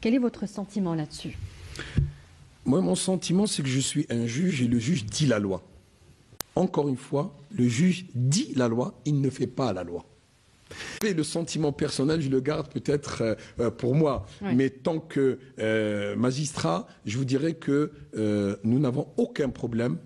Quel est votre sentiment là-dessus? Moi, mon sentiment, c'est que je suis un juge et le juge dit la loi. Encore une fois, le juge dit la loi, il ne fait pas la loi. Et le sentiment personnel, je le garde peut-être pour moi. Oui. Mais tant que magistrat, je vous dirais que nous n'avons aucun problème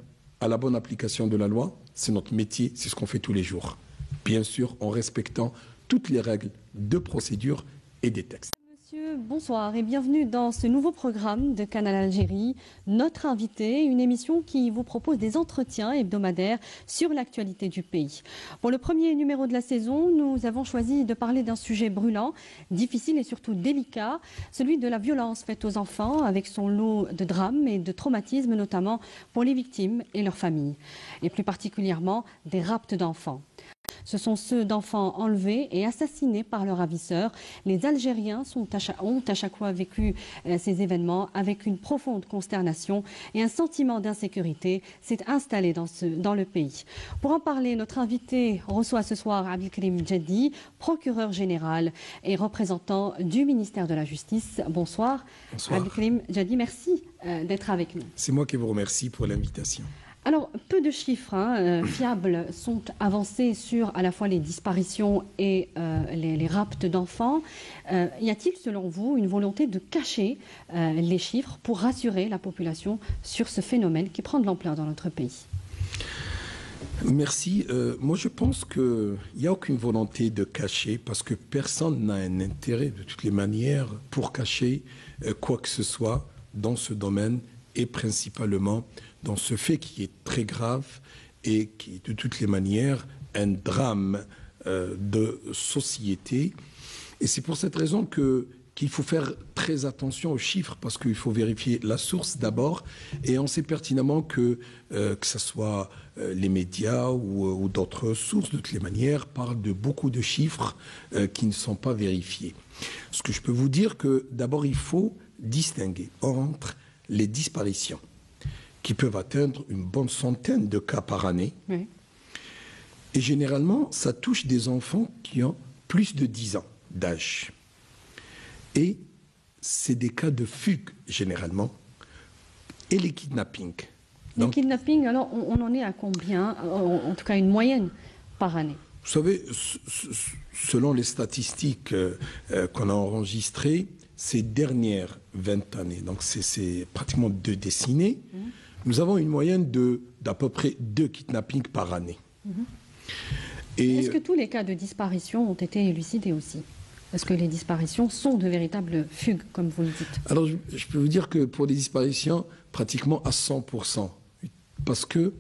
à la bonne application de la loi. C'est notre métier, c'est ce qu'on fait tous les jours. Bien sûr, en respectant toutes les règles de procédure et des textes. Monsieur, bonsoir et bienvenue dans ce nouveau programme de Canal Algérie. Notre invité, une émission qui vous propose des entretiens hebdomadaires sur l'actualité du pays. Pour le premier numéro de la saison, nous avons choisi de parler d'un sujet brûlant, difficile et surtout délicat, celui de la violence faite aux enfants, avec son lot de drames et de traumatismes, notamment pour les victimes et leurs familles, et plus particulièrement des rapts d'enfants. Ce sont ceux d'enfants enlevés et assassinés par leurs ravisseurs. Les Algériens ont à chaque fois vécu ces événements avec une profonde consternation et un sentiment d'insécurité s'est installé dans le pays. Pour en parler, notre invité reçoit ce soir Abdelkrim Djadi, procureur général et représentant du ministère de la Justice. Bonsoir. Bonsoir. Abdelkrim Djadi, merci d'être avec nous. C'est moi qui vous remercie pour l'invitation. Alors, peu de chiffres fiables sont avancés sur à la fois les disparitions et les rapts d'enfants. Y a-t-il, selon vous, une volonté de cacher les chiffres pour rassurer la population sur ce phénomène qui prend de l'ampleur dans notre pays? Merci. Moi, je pense qu'il n'y a aucune volonté de cacher parce que personne n'a un intérêt, de toutes les manières, pour cacher quoi que ce soit dans ce domaine et principalement dans ce fait qui est très grave et qui est de toutes les manières un drame de société. Et c'est pour cette raison qu'il faut faire très attention aux chiffres parce qu'il faut vérifier la source d'abord. Et on sait pertinemment que ce soit les médias ou d'autres sources, de toutes les manières, parlent de beaucoup de chiffres qui ne sont pas vérifiés. Ce que je peux vous dire que d'abord il faut distinguer entre les disparitions qui peuvent atteindre une bonne centaine de cas par année. Oui. Et généralement, ça touche des enfants qui ont plus de 10 ans d'âge. Et c'est des cas de fugue, généralement, et les kidnappings. Les kidnappings, alors, on en est à combien? En tout cas, une moyenne par année? Vous savez, selon les statistiques qu'on a enregistrées, ces dernières 20 années, donc c'est pratiquement 2 décennies, nous avons une moyenne d'à peu près 2 kidnappings par année. Est-ce que tous les cas de disparition ont été élucidés aussi? Est-ce que les disparitions sont de véritables fugues, comme vous le dites? Alors, je peux vous dire que pour les disparitions, pratiquement à 100%, parce que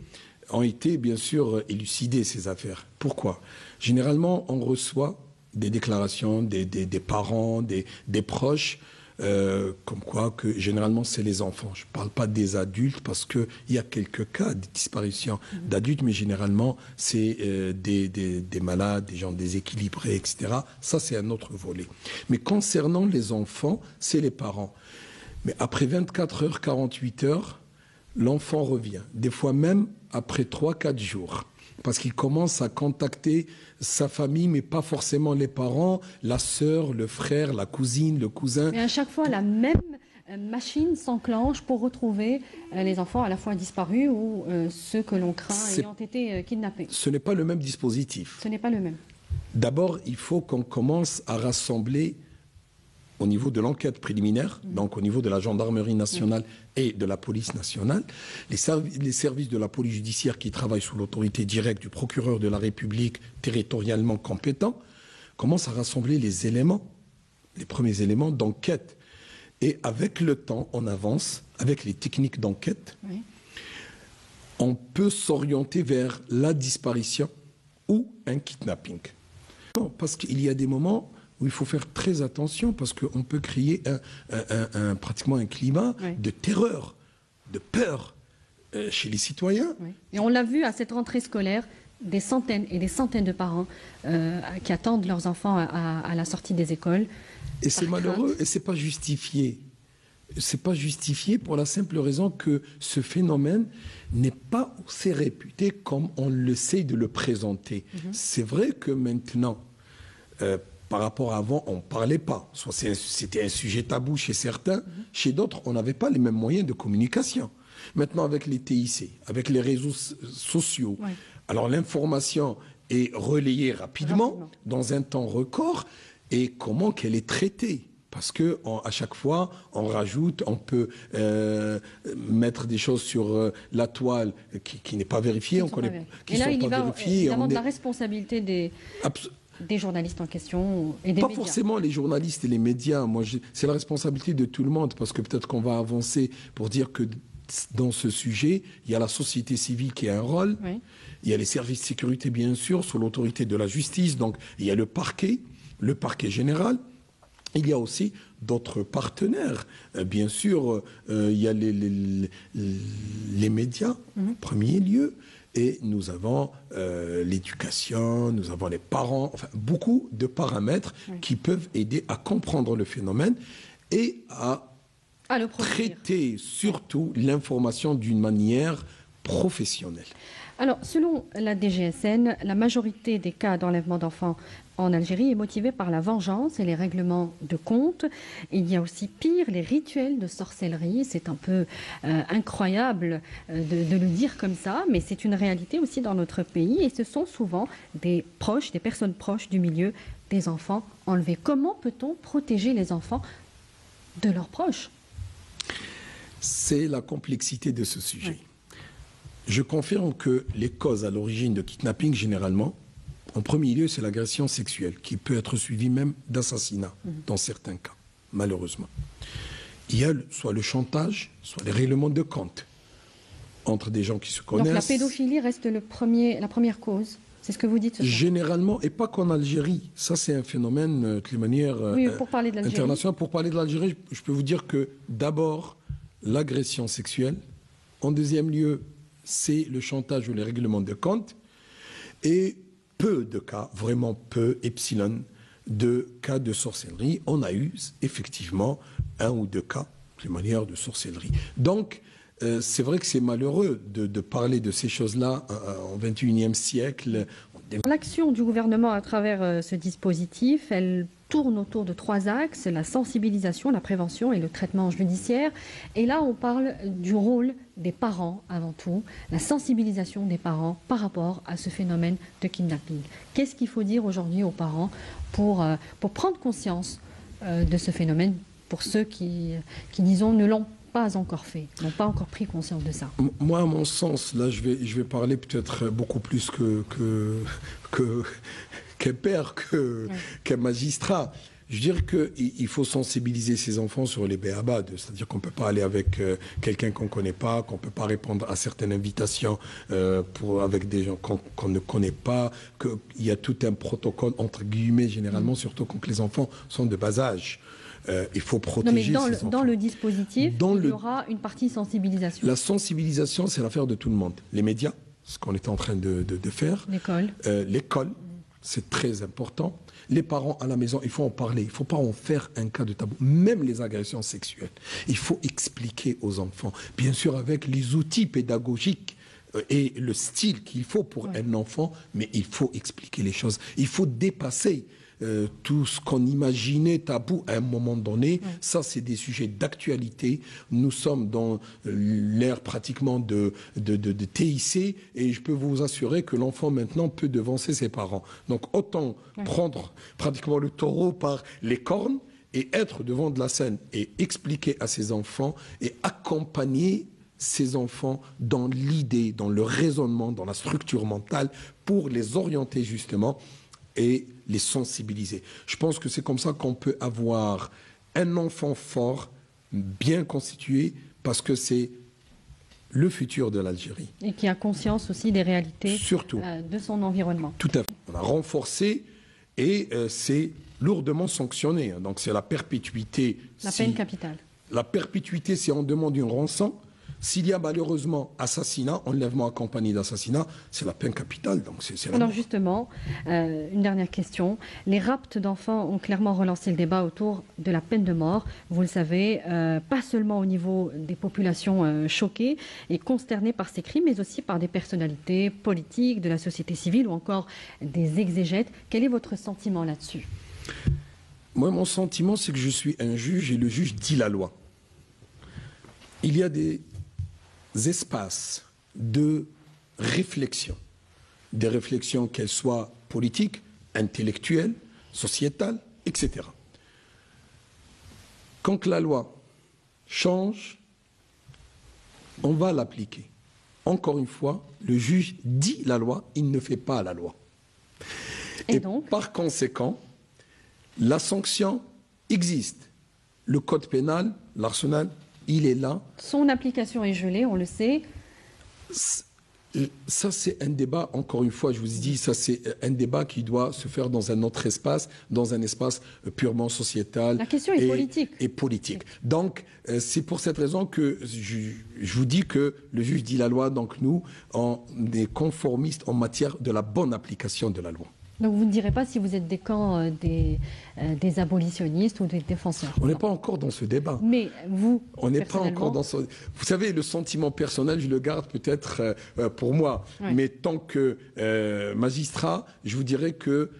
ont été, bien sûr, élucidées ces affaires. Pourquoi? Généralement, on reçoit des déclarations des parents, des proches, comme quoi que généralement c'est les enfants. Je ne parle pas des adultes parce qu'il y a quelques cas de disparition d'adultes, mais généralement c'est des malades, des gens déséquilibrés, etc. Ça c'est un autre volet. Mais concernant les enfants, c'est les parents. Mais après 24 heures, 48 heures, l'enfant revient. Des fois même après 3-4 jours. Parce qu'il commence à contacter sa famille, mais pas forcément les parents, la sœur, le frère, la cousine, le cousin. Mais à chaque fois, la même machine s'enclenche pour retrouver les enfants à la fois disparus ou ceux que l'on craint ayant été kidnappés. Ce n'est pas le même dispositif. Ce n'est pas le même. D'abord, il faut qu'on commence à rassembler au niveau de l'enquête préliminaire, donc au niveau de la gendarmerie nationale et de la police nationale, les services de la police judiciaire qui travaillent sous l'autorité directe du procureur de la République territorialement compétent, commencent à rassembler les éléments, les premiers éléments d'enquête. Et avec le temps, on avance, avec les techniques d'enquête, on peut s'orienter vers la disparition ou un kidnapping. Non, parce qu'il y a des moments où il faut faire très attention parce qu'on peut créer pratiquement un climat de terreur, de peur chez les citoyens. Oui. Et on l'a vu à cette rentrée scolaire, des centaines et des centaines de parents qui attendent leurs enfants à la sortie des écoles. Et c'est malheureux et c'est pas justifié. C'est pas justifié pour la simple raison que ce phénomène n'est pas aussi réputé comme on le sait de le présenter. C'est vrai que maintenant, par rapport à avant, on ne parlait pas. Soit c'était un sujet tabou chez certains, chez d'autres, on n'avait pas les mêmes moyens de communication. Maintenant, avec les TIC, avec les réseaux sociaux, alors l'information est relayée rapidement, dans un temps record, et comment qu'elle est traitée. Parce que à chaque fois, on rajoute, on peut mettre des choses sur la toile qui n'est pas vérifiée, on connaît, qui sont pas vérifiées. Évidemment, de la responsabilité des journalistes en question et des médias. Pas forcément les journalistes et les médias. Moi, c'est la responsabilité de tout le monde, parce que peut-être qu'on va avancer pour dire que dans ce sujet, il y a la société civile qui a un rôle, il y a les services de sécurité, bien sûr, sous l'autorité de la justice, donc il y a le parquet général. Il y a aussi d'autres partenaires. Bien sûr, il y a les médias, en premier lieu, et nous avons l'éducation, nous avons les parents, enfin beaucoup de paramètres qui peuvent aider à comprendre le phénomène et à traiter surtout l'information d'une manière professionnelle. Alors, selon la DGSN, la majorité des cas d'enlèvement d'enfants en Algérie est motivée par la vengeance et les règlements de compte. Il y a aussi pire, les rituels de sorcellerie. C'est un peu incroyable de le dire comme ça, mais c'est une réalité aussi dans notre pays. Et ce sont souvent des personnes proches du milieu des enfants enlevés. Comment peut-on protéger les enfants de leurs proches? C'est la complexité de ce sujet. Je confirme que les causes à l'origine de kidnapping, généralement, en premier lieu, c'est l'agression sexuelle, qui peut être suivie même d'assassinat, dans certains cas, malheureusement. Il y a soit le chantage, soit les règlements de compte entre des gens qui se connaissent. Donc la pédophilie reste la première cause, c'est ce que vous dites? Généralement, et pas qu'en Algérie. Ça, c'est un phénomène, de toute manière, pour parler de international. Pour parler de l'Algérie, je peux vous dire que, d'abord, l'agression sexuelle. En deuxième lieu, c'est le chantage ou les règlements de compte. Et peu de cas, vraiment peu, epsilon, de cas de sorcellerie. On a eu effectivement 1 ou 2 cas, de manière de sorcellerie. Donc, c'est vrai que c'est malheureux de parler de ces choses-là au XXIe siècle. L'action du gouvernement à travers ce dispositif, elle tourne autour de 3 axes, la sensibilisation, la prévention et le traitement judiciaire. Et là, on parle du rôle des parents avant tout, la sensibilisation des parents par rapport à ce phénomène de kidnapping. Qu'est-ce qu'il faut dire aujourd'hui aux parents pour prendre conscience de ce phénomène, pour ceux qui disons, ne l'ont pas encore fait, n'ont pas encore pris conscience de ça? Moi, à mon sens, là, je vais parler peut-être beaucoup plus qu'un père, qu'un magistrat. Je veux dire qu'il faut sensibiliser ses enfants sur les b.a.-ba, c'est-à-dire qu'on ne peut pas aller avec quelqu'un qu'on ne connaît pas, qu'on ne peut pas répondre à certaines invitations avec des gens qu'on ne connaît pas, qu'il y a tout un protocole, entre guillemets, généralement, surtout quand les enfants sont de bas âge. Il faut protéger ces enfants. Dans le dispositif, il y aura une partie sensibilisation. La sensibilisation, c'est l'affaire de tout le monde. Les médias, ce qu'on est en train de faire. L'école. L'école, c'est très important. Les parents à la maison, il faut en parler. Il ne faut pas en faire un cas de tabou. Même les agressions sexuelles. Il faut expliquer aux enfants. Bien sûr, avec les outils pédagogiques et le style qu'il faut pour un enfant, mais il faut expliquer les choses. Il faut dépasser tout ce qu'on imaginait tabou à un moment donné. Ça, c'est des sujets d'actualité. Nous sommes dans l'ère pratiquement de TIC et je peux vous assurer que l'enfant maintenant peut devancer ses parents. Donc autant prendre pratiquement le taureau par les cornes et être devant de la scène et expliquer à ses enfants et accompagner ces enfants dans l'idée, dans le raisonnement, dans la structure mentale pour les orienter justement et les sensibiliser. Je pense que c'est comme ça qu'on peut avoir un enfant fort, bien constitué, parce que c'est le futur de l'Algérie. Et qui a conscience aussi des réalités surtout de son environnement. Tout à fait. On a renforcé et c'est lourdement sanctionné. Donc c'est la perpétuité. La peine capitale. La perpétuité, si on demande une rançon. S'il y a malheureusement assassinat, enlèvement accompagné d'assassinat, c'est la peine capitale. Donc alors justement, une dernière question. Les rapts d'enfants ont clairement relancé le débat autour de la peine de mort. Vous le savez, pas seulement au niveau des populations choquées et consternées par ces crimes, mais aussi par des personnalités politiques, de la société civile ou encore des exégètes. Quel est votre sentiment là-dessus ? Moi, mon sentiment, c'est que je suis un juge et le juge dit la loi. Il y a des espaces de réflexion, des réflexions qu'elles soient politiques, intellectuelles, sociétales, etc. Quand la loi change, on va l'appliquer. Encore une fois, le juge dit la loi, il ne fait pas la loi. Et donc, par conséquent, la sanction existe. Le code pénal, l'arsenal, il est là. Son application est gelée, on le sait. Ça, c'est un débat, encore une fois, je vous ai dit, ça, c'est un débat qui doit se faire dans un autre espace, dans un espace purement sociétal. La question est politique. Et politique. Donc, c'est pour cette raison que je vous dis que le juge dit la loi, donc nous, on est conformistes en matière de la bonne application de la loi. Donc vous ne direz pas si vous êtes des camps des abolitionnistes ou des défenseurs. On n'est pas encore dans ce débat. Mais vous, on n'est pas encore dans ce... Vous savez, le sentiment personnel, je le garde peut-être pour moi. Oui. Mais tant que magistrat, je vous dirais que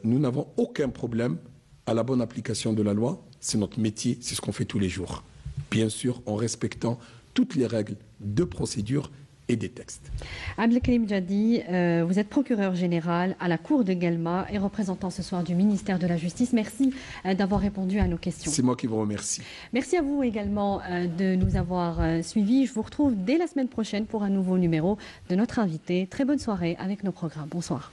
nous n'avons aucun problème à la bonne application de la loi. C'est notre métier, c'est ce qu'on fait tous les jours. Bien sûr, en respectant toutes les règles de procédure et des textes. Abdelkarim Djadi, vous êtes procureur général à la Cour de Guelma et représentant ce soir du ministère de la Justice. Merci d'avoir répondu à nos questions. C'est moi qui vous remercie. Merci à vous également de nous avoir suivis. Je vous retrouve dès la semaine prochaine pour un nouveau numéro de notre invité. Très bonne soirée avec nos programmes. Bonsoir.